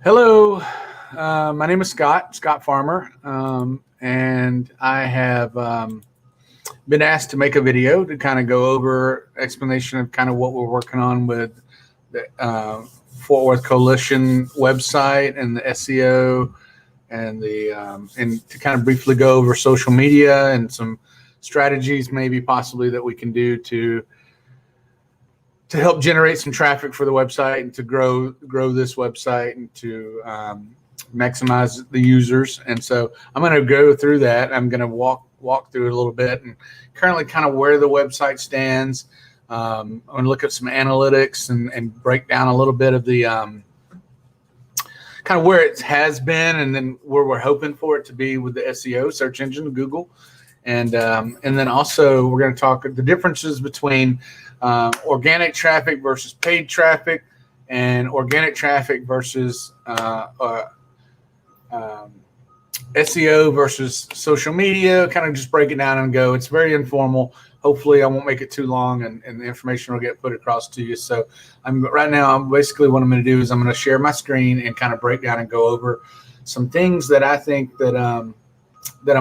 Hello, my name is Scott Farmer, and I have been asked to make a video to kind of go over explanation of kind of what we're working on with the Fort Worth Coalition website and the SEO and to kind of briefly go over social media and some strategies maybe possibly that we can do to help generate some traffic for the website and to grow this website and to maximize the users. And so I'm going to go through that. I'm going to walk through it a little bit and currently kind of where the website stands. I'm going to look at some analytics and break down a little bit of the kind of where it has been and then where we're hoping for it to be with the SEO, search engine, Google. And then also we're going to talk the differences between organic traffic versus paid traffic, and organic traffic versus SEO versus social media. Kind of just break it down and go. It's very informal. Hopefully, I won't make it too long, and the information will get put across to you. So, right now. Basically what I'm going to do is I'm going to share my screen and kind of break down and go over some things that I think that I'm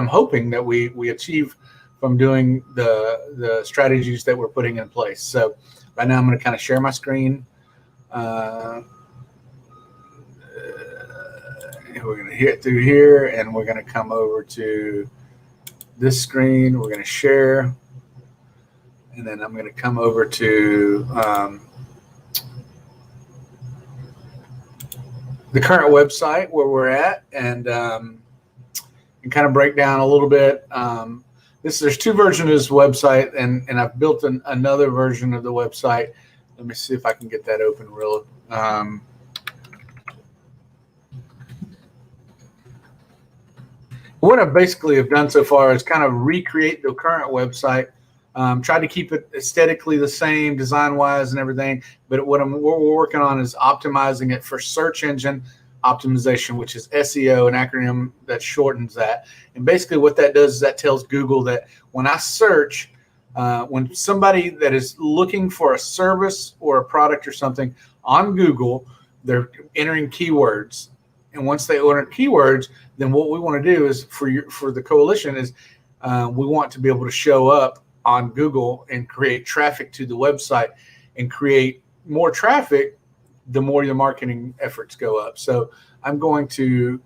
hoping that we achieve from doing the strategies that we're putting in place. So right now I'm going to kind of share my screen. We're going to hit through here and we're going to come over to this screen. We're going to share. And then I'm going to come over to the current website where we're at and kind of break down a little bit. There's two versions of this website, and I've built another version of the website. Let me see if I can get that open real. What I basically have done so far is kind of recreate the current website, try to keep it aesthetically the same, design-wise and everything. But what we're working on is optimizing it for search engine optimization, which is SEO, an acronym that shortens that. And basically what that does is that tells Google that when I search, when somebody that is looking for a service or a product or something on Google, they're entering keywords. And once they enter keywords, then what we want to do is for the coalition is we want to be able to show up on Google and create traffic to the website and create more traffic the more your marketing efforts go up. So I'm going to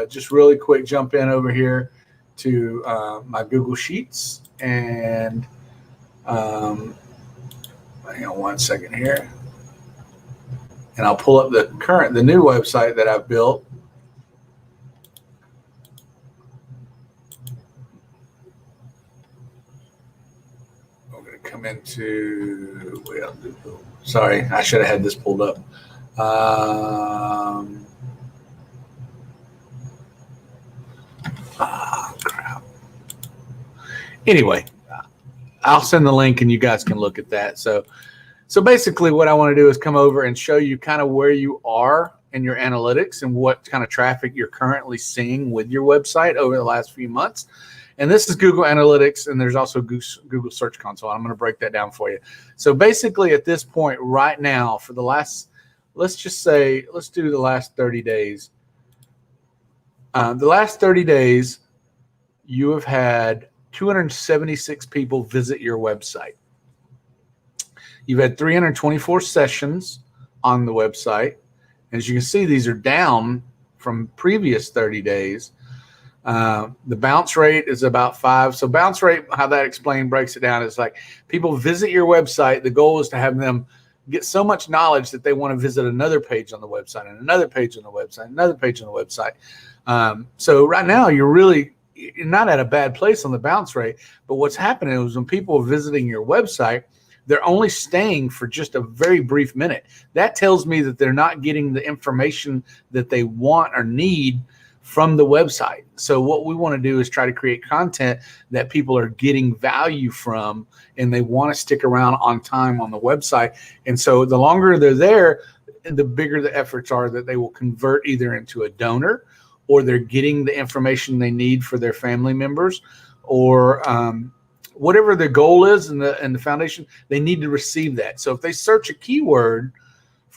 just really quick jump in over here to my Google Sheets and hang on one second here. And I'll pull up the new website that I've built. I'm going to come into, sorry, I should have had this pulled up. Crap. Anyway, I'll send the link and you guys can look at that. So basically what I want to do is come over and show you kind of where you are in your analytics and what kind of traffic you're currently seeing with your website over the last few months. And this is Google Analytics, and there's also Google Search Console. I'm going to break that down for you. So basically at this point right now for the last, let's do the last 30 days. The last 30 days, you have had 276 people visit your website. You've had 324 sessions on the website. As you can see, these are down from previous 30 days. The bounce rate is about 5. So bounce rate, how that explained breaks it down is like people visit your website. The goal is to have them get so much knowledge that they want to visit another page on the website and another page on the website, another page on the website. So right now you're not at a bad place on the bounce rate, but what's happening is when people are visiting your website, they're only staying for just a very brief minute. That tells me that they're not getting the information that they want or need from the website. So what we want to do is try to create content that people are getting value from and they want to stick around on time on the website. And so the longer they're there, the bigger the efforts are that they will convert either into a donor or they're getting the information they need for their family members or whatever their goal is in the foundation, they need to receive that. So if they search a keyword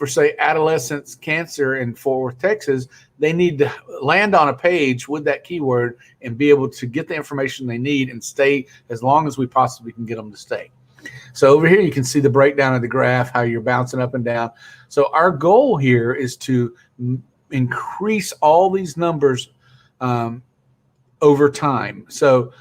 for say adolescent cancer in Fort Worth, Texas, they need to land on a page with that keyword and be able to get the information they need and stay as long as we possibly can get them to stay. So over here, you can see the breakdown of the graph, how you're bouncing up and down. So our goal here is to increase all these numbers over time. So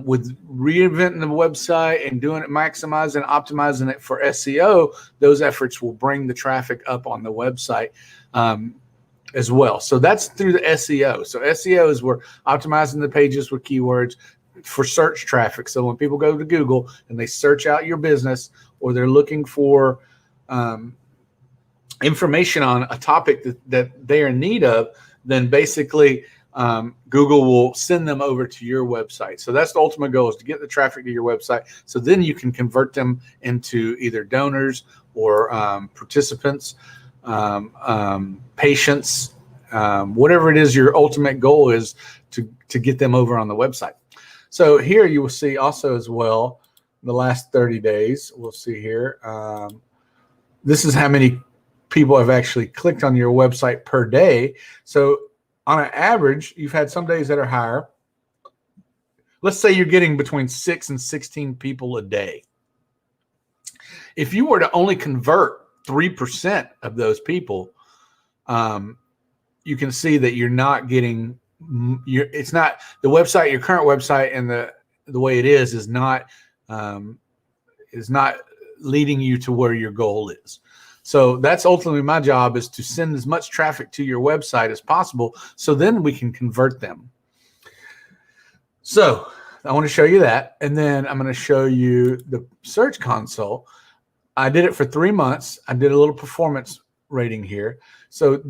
with reinventing the website and doing it, maximizing, optimizing it for SEO, those efforts will bring the traffic up on the website as well. So that's through the SEO. So SEO is we're optimizing the pages with keywords for search traffic. So when people go to Google and they search out your business, or they're looking for information on a topic that they are in need of, then basically Google will send them over to your website. So that's the ultimate goal, is to get the traffic to your website. So then you can convert them into either donors or participants, patients, whatever it is your ultimate goal is to get them over on the website. So here you will see also as well the last 30 days. We'll see here. This is how many people have actually clicked on your website per day. So on an average, you've had some days that are higher. Let's say you're getting between 6 and 16 people a day. If you were to only convert 3% of those people, you can see that you're not getting, it's not the website, your current website and the way it is not leading you to where your goal is. So that's ultimately my job, is to send as much traffic to your website as possible, so then we can convert them. So I want to show you that, and then I'm going to show you the Search Console. I did it for 3 months. I did a little performance rating here. So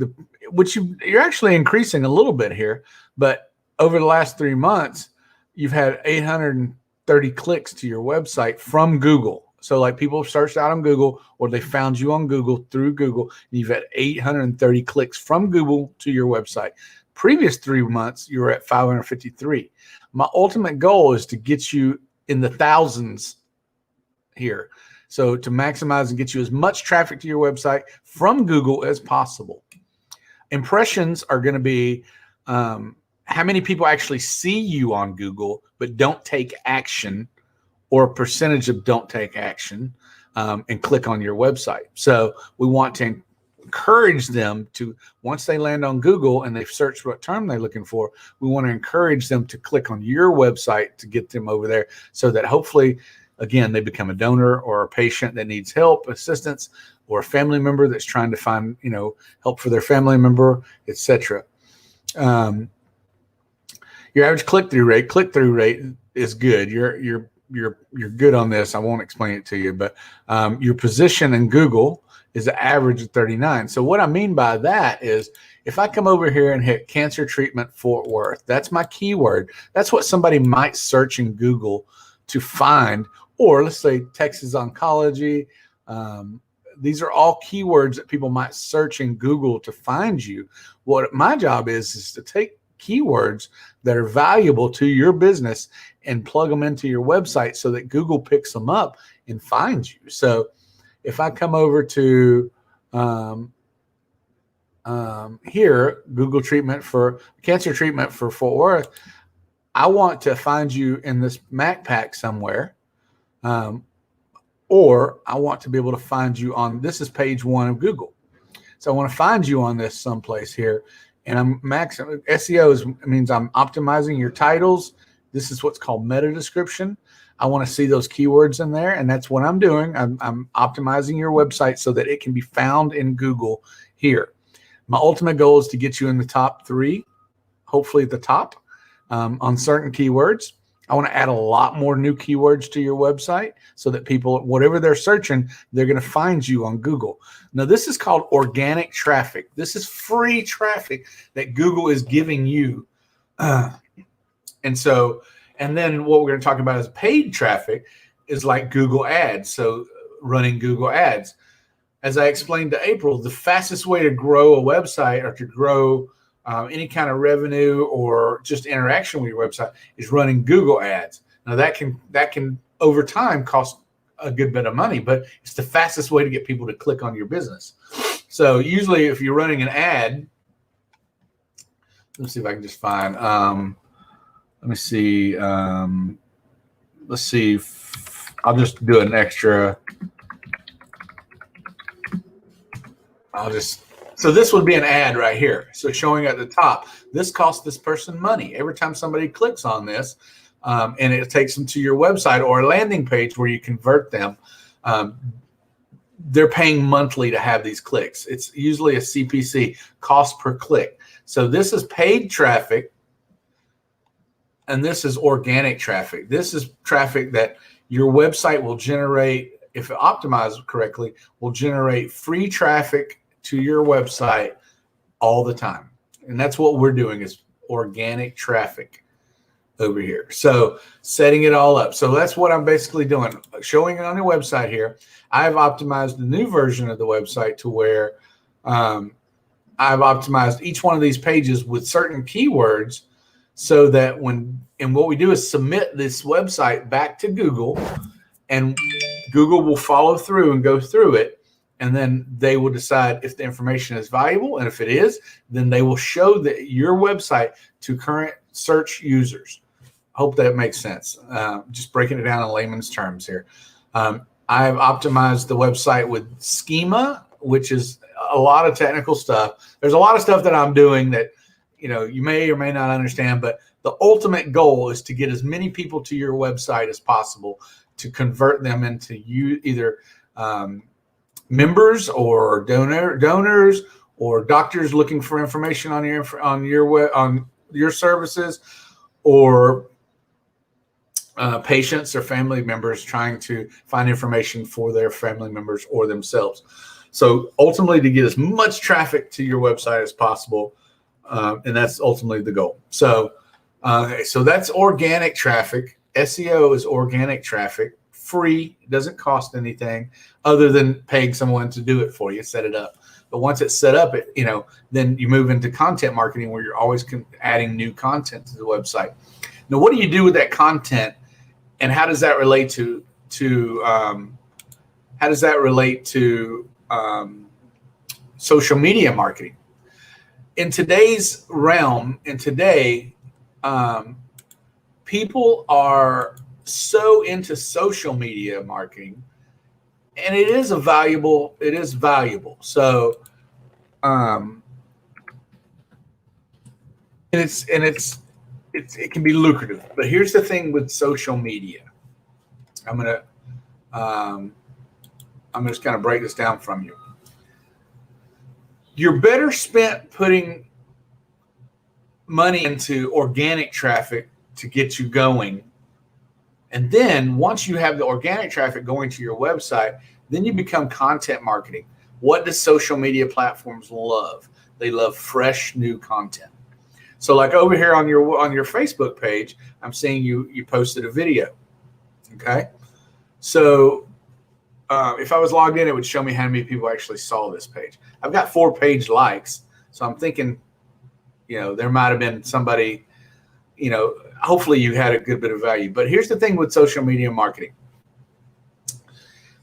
you're actually increasing a little bit here, but over the last 3 months, you've had 830 clicks to your website from Google. So like people searched out on Google, or they found you on Google through Google, and you've had 830 clicks from Google to your website. Previous 3 months, you were at 553. My ultimate goal is to get you in the thousands here. So to maximize and get you as much traffic to your website from Google as possible. Impressions are going to be how many people actually see you on Google but don't take action, or a percentage of don't take action and click on your website. So we want to encourage them to, once they land on Google and they've searched what term they're looking for, we want to encourage them to click on your website to get them over there, so that hopefully, again, they become a donor or a patient that needs help, assistance, or a family member that's trying to find, help for their family member, etc. Your average click-through rate is good. You're good on this. I won't explain it to you, but your position in Google is an average of 39. So what I mean by that is, if I come over here and hit cancer treatment Fort Worth, that's my keyword. That's what somebody might search in Google to find. Or let's say Texas Oncology. These are all keywords that people might search in Google to find you. What my job is to take keywords that are valuable to your business and plug them into your website so that Google picks them up and finds you. So if I come over to here, Google treatment for cancer treatment for Fort Worth, I want to find you in this Mac pack somewhere. Or I want to be able to find you on, this is page 1 of Google. So I want to find you on this someplace here. And I'm maximum SEO means I'm optimizing your titles. This is what's called meta description. I want to see those keywords in there, and that's what I'm doing. I'm optimizing your website so that it can be found in Google here. My ultimate goal is to get you in the top 3, hopefully at the top on certain keywords. I want to add a lot more new keywords to your website so that people, whatever they're searching, they're going to find you on Google. Now, this is called organic traffic. This is free traffic that Google is giving you. And then what we're going to talk about is paid traffic, is like Google ads. So running Google ads. As I explained to April, the fastest way to grow a website, or to grow any kind of revenue or just interaction with your website, is running Google ads. Now that can over time cost a good bit of money, but it's the fastest way to get people to click on your business. So usually if you're running an ad, let's see if I can just find, let me see. Let's see. I'll just do an extra. So this would be an ad right here. So showing at the top, this costs this person money. Every time somebody clicks on this, and it takes them to your website or a landing page where you convert them, they're paying monthly to have these clicks. It's usually a CPC, cost per click. So this is paid traffic, and this is organic traffic. This is traffic that your website will generate, if optimized correctly, will generate free traffic to your website all the time. And that's what we're doing, is organic traffic over here. So setting it all up. So that's what I'm basically doing, showing it on your website here. I've optimized the new version of the website to where I've optimized each one of these pages with certain keywords, so that what we do is submit this website back to Google, and Google will follow through and go through it. And then they will decide if the information is valuable. And if it is, then they will show your website to current search users. Hope that makes sense. Just breaking it down in layman's terms here. I've optimized the website with schema, which is a lot of technical stuff. There's a lot of stuff that I'm doing that, you may or may not understand, but the ultimate goal is to get as many people to your website as possible, to convert them into either members or donors or doctors looking for information on your services, or patients or family members trying to find information for their family members or themselves. So ultimately, to get as much traffic to your website as possible, and that's ultimately the goal. So that's organic traffic. SEO is organic traffic, free, doesn't cost anything other than paying someone to do it for you, set it up. But once it's set up, then you move into content marketing, where you're always adding new content to the website. Now, what do you do with that content, and how does that relate to social media marketing? In today's realm, people are so into social media marketing, and it is valuable. So, it can be lucrative. But here's the thing with social media. I'm just kind of break this down from you. You're better spent putting money into organic traffic to get you going. And then once you have the organic traffic going to your website, then you become content marketing. What do social media platforms love? They love fresh new content. So like over here on your Facebook page, I'm seeing you posted a video. Okay. So if I was logged in, it would show me how many people actually saw this page. I've got 4 page likes. So I'm thinking, there might have been somebody, hopefully you had a good bit of value. But here's the thing with social media marketing.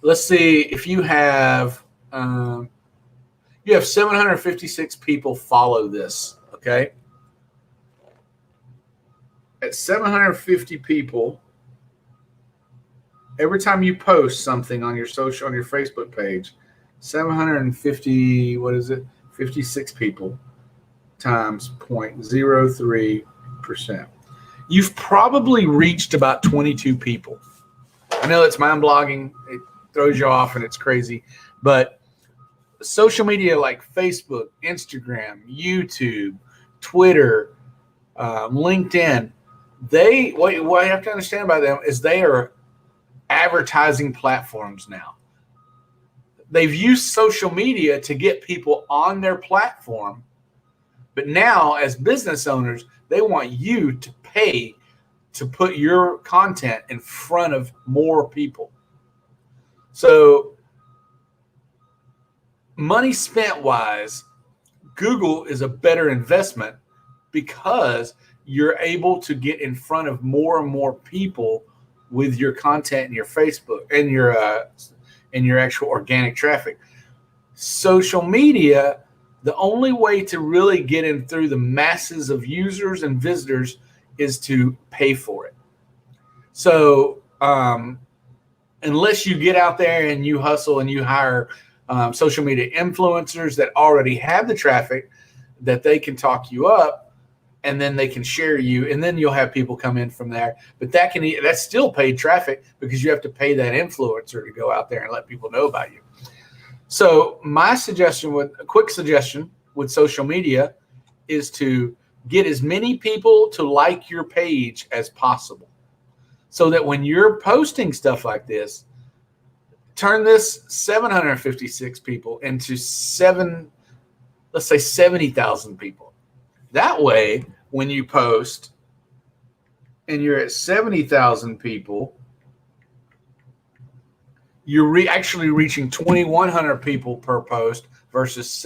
Let's see if you have 756 people follow this. Okay. At 750 people, every time you post something on your Facebook page, 750, 56 people times 0.03%. You've probably reached about 22 people. I know it's mind-blogging. It throws you off and it's crazy. But social media like Facebook, Instagram, YouTube, Twitter, LinkedIn, what you have to understand about them is they are advertising platforms now. They've used social media to get people on their platform, but now as business owners, they want you to pay to put your content in front of more people. So money spent wise, Google is a better investment because you're able to get in front of more and more people with your content and your Facebook and your actual organic traffic. Social media, the only way to really get in through the masses of users and visitors is to pay for it. So unless you get out there and you hustle and you hire social media influencers that already have the traffic, that they can talk you up, and then they can share you, and then you'll have people come in from there. But that's still paid traffic, because you have to pay that influencer to go out there and let people know about you. So my a quick suggestion with social media is to get as many people to like your page as possible, so that when you're posting stuff like this, turn this 756 people into let's say 70,000 people. That way, when you post and you're at 70,000 people, you're actually reaching 2,100 people per post versus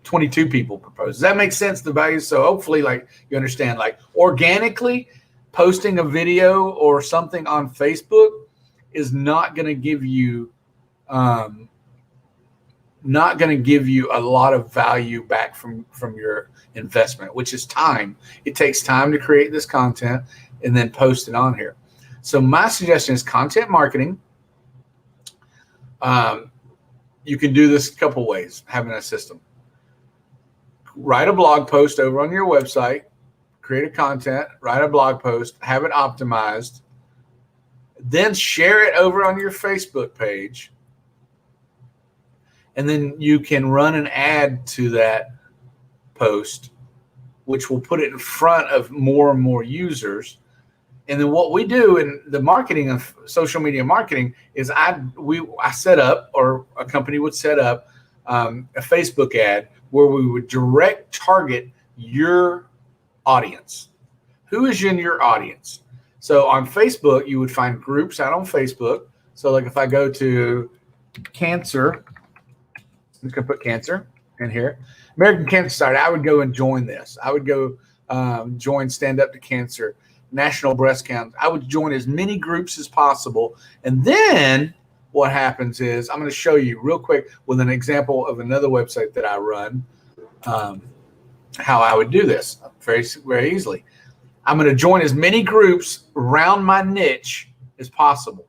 22 people per post. Does that make sense, the value? So hopefully, like, you understand, like, organically posting a video or something on Facebook is not going to give you a lot of value back from your investment, which is time. It takes time to create this content and then post it on here. So my suggestion is content marketing. You can do this a couple ways, having a system. Write a blog post over on your website, create a content, write a blog post, have it optimized, then share it over on your Facebook page. And then you can run an ad to that post, which will put it in front of more and more users. And then what we do in the marketing of social media marketing is I set up, or a company would set up a Facebook ad where we would direct target your audience. Who is in your audience? So on Facebook, you would find groups out on Facebook. So like if I go to cancer, I'm going to put cancer in here. American Cancer Society, I would go and join this. I would go join Stand Up to Cancer, National Breast Cancer. I would join as many groups as possible. And then what happens is, I'm going to show you real quick with an example of another website that I run, how I would do this very, very easily. I'm going to join as many groups around my niche as possible.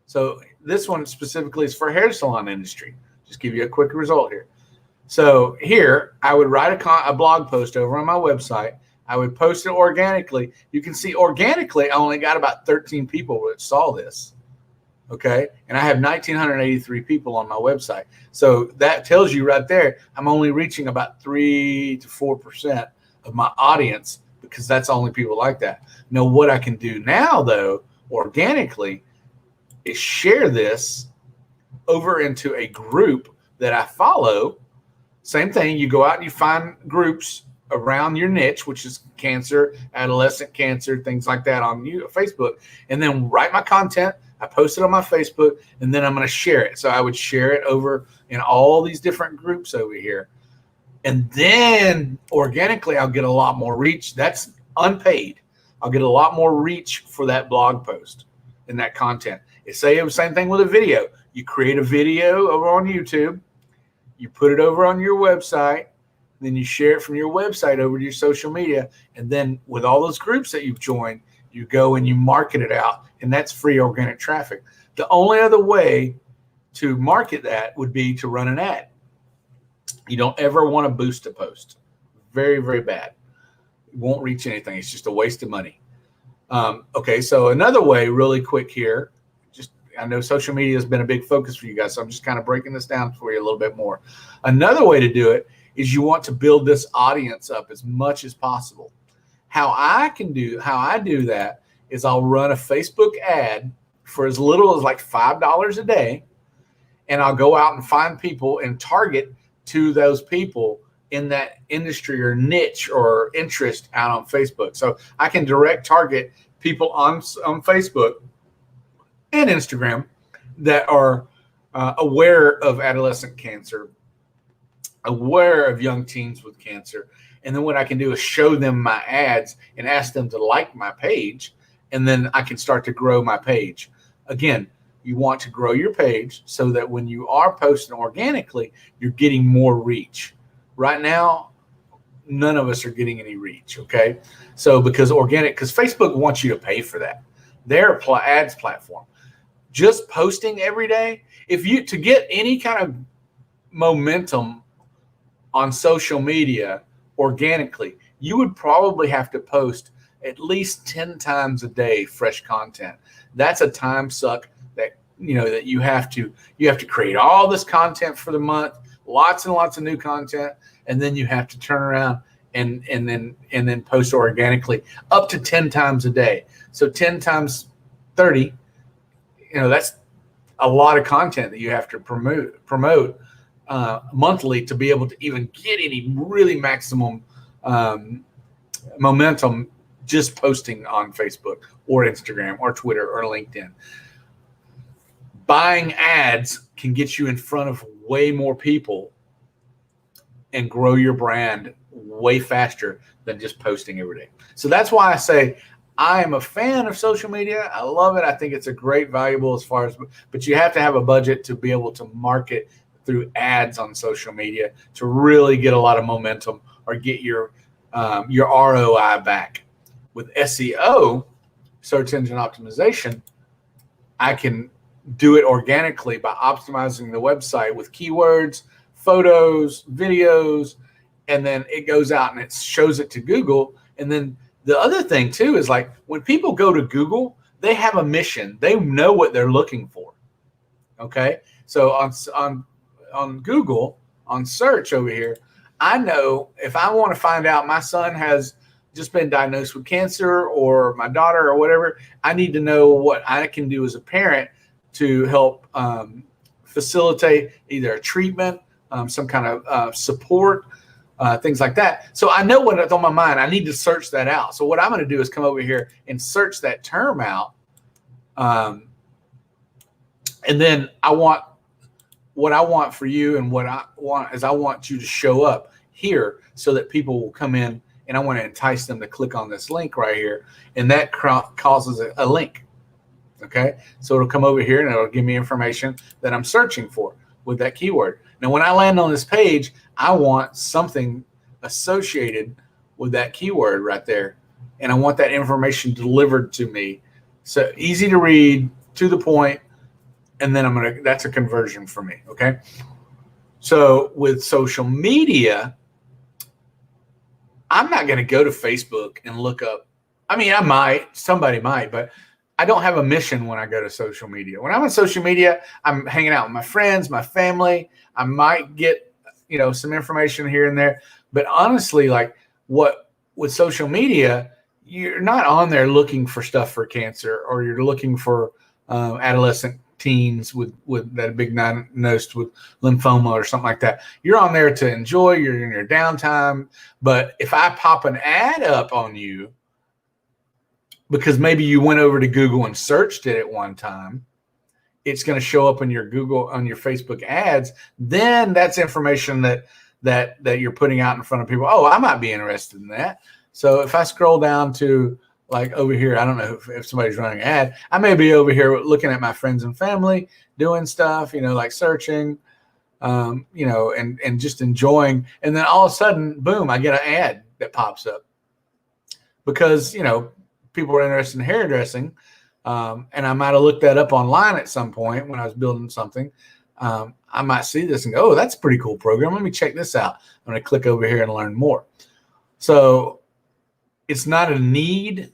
So this one specifically is for hair salon industry. Just give you a quick result here. So here, I would write a blog post over on my website. I would post it organically. You can see organically, I only got about 13 people that saw this. Okay. And I have 1,983 people on my website. So that tells you right there, I'm only reaching about 3 to 4% of my audience, because that's only people like that. Now, what I can do now, though, organically, is share this over into a group that I follow. Same thing. You go out and you find groups around your niche, which is cancer, adolescent cancer, things like that on Facebook, and then write my content. I post it on my Facebook, and then I'm going to share it. So I would share it over in all these different groups over here. And then organically, I'll get a lot more reach. That's unpaid. I'll get a lot more reach for that blog post and that content. Say it was the same thing with a video. You create a video over on YouTube, you put it over on your website, then you share it from your website over to your social media. And then with all those groups that you've joined, you go and you market it out, and that's free organic traffic. The only other way to market that would be to run an ad. You don't ever want to boost a post. Very, very bad. It won't reach anything. It's just a waste of money. Okay, so another way, really quick here, I know social media has been a big focus for you guys, so I'm just kind of breaking this down for you a little bit more. Another way to do it is you want to build this audience up as much as possible. How I do that is I'll run a Facebook ad for as little as like $5 a day, and I'll go out and find people and target to those people in that industry or niche or interest out on Facebook. So I can direct target people on Facebook and Instagram that are aware of adolescent cancer, aware of young teens with cancer. And then what I can do is show them my ads and ask them to like my page, and then I can start to grow my page. Again, you want to grow your page so that when you are posting organically, you're getting more reach. Right now, none of us are getting any reach. Okay. So because Facebook wants you to pay for that. Their ads platform. Just posting every day, to get any kind of momentum on social media organically, you would probably have to post at least 10 times a day fresh content. That's a time suck that you have to create all this content for the month, lots and lots of new content, and then you have to turn around and then post organically up to 10 times a day. So 10 times 30, that's a lot of content that you have to promote monthly to be able to even get any really maximum momentum just posting on Facebook or Instagram or Twitter or LinkedIn. Buying ads can get you in front of way more people and grow your brand way faster than just posting every day. So that's why I say I am a fan of social media. I love it. I think it's a great valuable but you have to have a budget to be able to market through ads on social media to really get a lot of momentum or get your ROI back. With SEO, search engine optimization, I can do it organically by optimizing the website with keywords, photos, videos, and then it goes out and it shows it to Google. And then the other thing too is like when people go to Google, they have a mission. They know what they're looking for. Okay. So on Google, on search over here, I know if I want to find out my son has just been diagnosed with cancer or my daughter or whatever, I need to know what I can do as a parent to help facilitate either a treatment, some kind of support, things like that. So I know what's on my mind. I need to search that out. So what I'm going to do is come over here and search that term out. And then what I want for you and what I want is I want you to show up here so that people will come in, and I want to entice them to click on this link right here. And that causes a link. Okay. So it'll come over here and it'll give me information that I'm searching for with that keyword. Now, when I land on this page, I want something associated with that keyword right there. And I want that information delivered to me. So easy to read, to the point, and then that's a conversion for me. Okay. So with social media, I'm not going to go to Facebook and look up. I mean, somebody might, but I don't have a mission when I go to social media. When I'm on social media, I'm hanging out with my friends, my family. I might get, some information here and there. But honestly, like with social media, you're not on there looking for stuff for cancer, or you're looking for adolescent teens with that big diagnosed with lymphoma or something like that. You're on there to enjoy. You're in your downtime. But if I pop an ad up on you, because maybe you went over to Google and searched it at one time, it's going to show up in your on your Facebook ads. Then that's information that you're putting out in front of people. Oh, I might be interested in that. So if I scroll down to like over here, I don't know if somebody's running an ad. I may be over here looking at my friends and family doing stuff, like searching, and just enjoying. And then all of a sudden, boom, I get an ad that pops up because, people are interested in hairdressing. And I might have looked that up online at some point when I was building something. I might see this and go, oh, that's a pretty cool program. Let me check this out. I'm going to click over here and learn more. So it's not a need.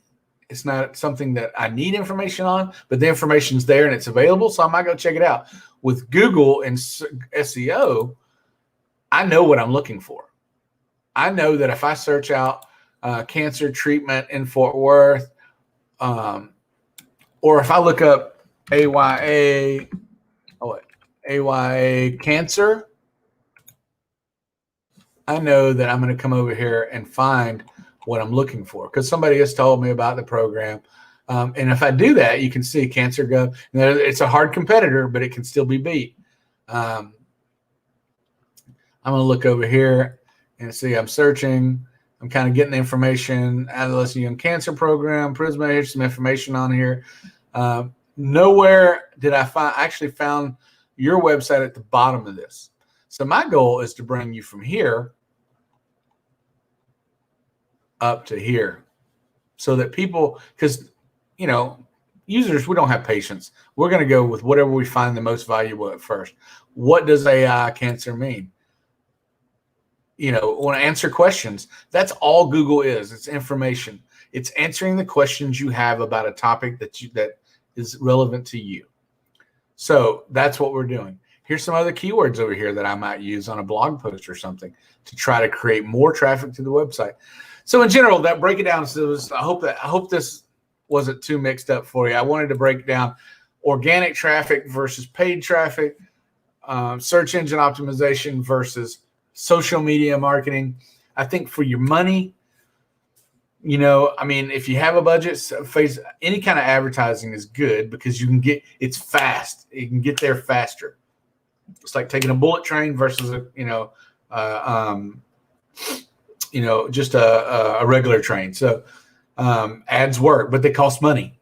It's not something that I need information on, but the information's there and it's available. So I might go check it out. With Google and SEO, I know what I'm looking for. I know that if I search out cancer treatment in Fort Worth, or if I look up AYA cancer, I know that I'm going to come over here and find what I'm looking for because somebody has told me about the program. And if I do that, you can see cancer go. It's a hard competitor, but it can still be beat. I'm going to look over here and see I'm searching. I'm kind of getting the information. Adolescent Young Cancer Program, Prisma. Here's some information on here. nowhere did I actually found your website at the bottom of this. So my goal is to bring you from here up to here so that people, because, you know, users, we don't have patience. We're going to go with whatever we find the most valuable at first. What does AI cancer mean? You know, want to answer questions. That's all Google is. It's information. It's answering the questions you have about a topic that is relevant to you. So that's what we're doing. Here's some other keywords over here that I might use on a blog post or something to try to create more traffic to the website. So in general, that break it down. So I hope this wasn't too mixed up for you. I wanted to break down organic traffic versus paid traffic, search engine optimization versus social media marketing. I think for your money, you know, I mean, if you have a budget, any kind of advertising is good because you can it's fast. You can get there faster. It's like taking a bullet train versus just a regular train. So ads work, but they cost money,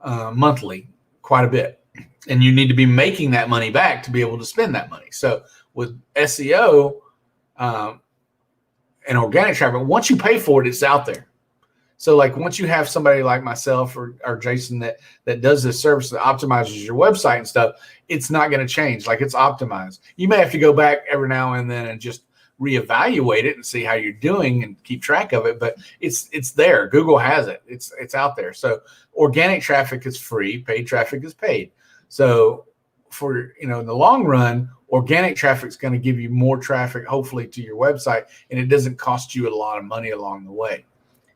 monthly, quite a bit. And you need to be making that money back to be able to spend that money. So with SEO and organic traffic, once you pay for it, it's out there. So like once you have somebody like myself or Jason that does this service that optimizes your website and stuff, it's not going to change. Like it's optimized. You may have to go back every now and then and just reevaluate it and see how you're doing and keep track of it. But it's there. Google has it. It's out there. So organic traffic is free. Paid traffic is paid. So for, in the long run, organic traffic is going to give you more traffic, hopefully, to your website, and it doesn't cost you a lot of money along the way.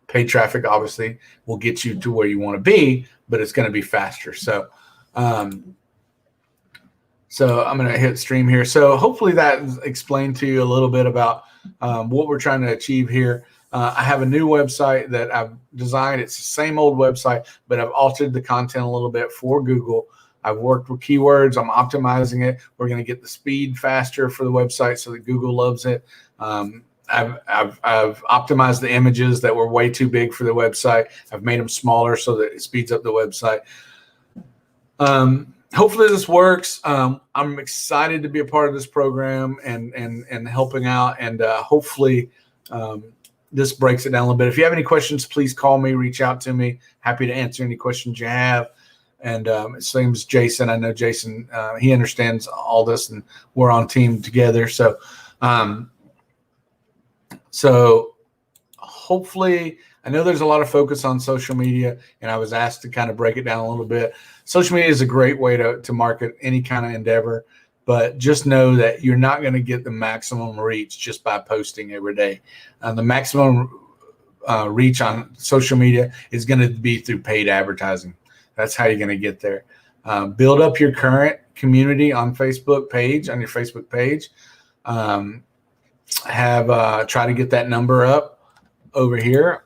Paid traffic, obviously, will get you to where you want to be, but it's going to be faster. So, so I'm going to hit stream here. So hopefully that explained to you a little bit about what we're trying to achieve here. I have a new website that I've designed. It's the same old website, but I've altered the content a little bit for Google. I've worked with keywords. I'm optimizing it. We're going to get the speed faster for the website so that Google loves it. I've optimized the images that were way too big for the website. I've made them smaller so that it speeds up the website. Hopefully this works. I'm excited to be a part of this program and helping out. And hopefully this breaks it down a little bit. If you have any questions, please call me, reach out to me. Happy to answer any questions you have. And same as Jason. I know Jason, he understands all this, and we're on team together. So, so hopefully, I know there's a lot of focus on social media, and I was asked to kind of break it down a little bit. Social media is a great way to market any kind of endeavor, but just know that you're not going to get the maximum reach just by posting every day. The maximum reach on social media is going to be through paid advertising. That's how you're going to get there. Build up your current community on Facebook page, on your Facebook page. Try to get that number up over here.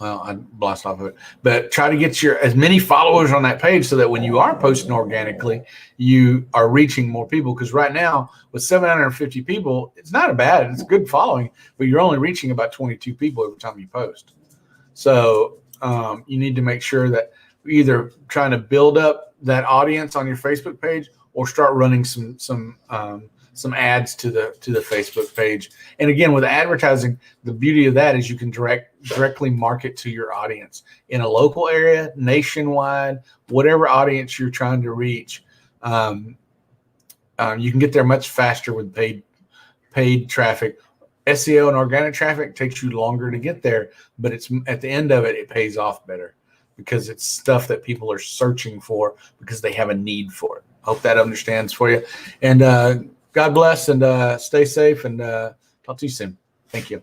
I blast off of it, but try to get as many followers on that page so that when you are posting organically, you are reaching more people. Because right now with 750 people, it's not bad. It's a good following, but you're only reaching about 22 people every time you post. So you need to make sure that you're either trying to build up that audience on your Facebook page or start running some ads to the Facebook page. And again, with advertising, the beauty of that is you can directly market to your audience in a local area, nationwide, whatever audience you're trying to reach. You can get there much faster with paid traffic. SEO and organic traffic takes you longer to get there, but it's at the end of it, it pays off better because it's stuff that people are searching for because they have a need for it. Hope that understands for you. And God bless and stay safe and talk to you soon. Thank you.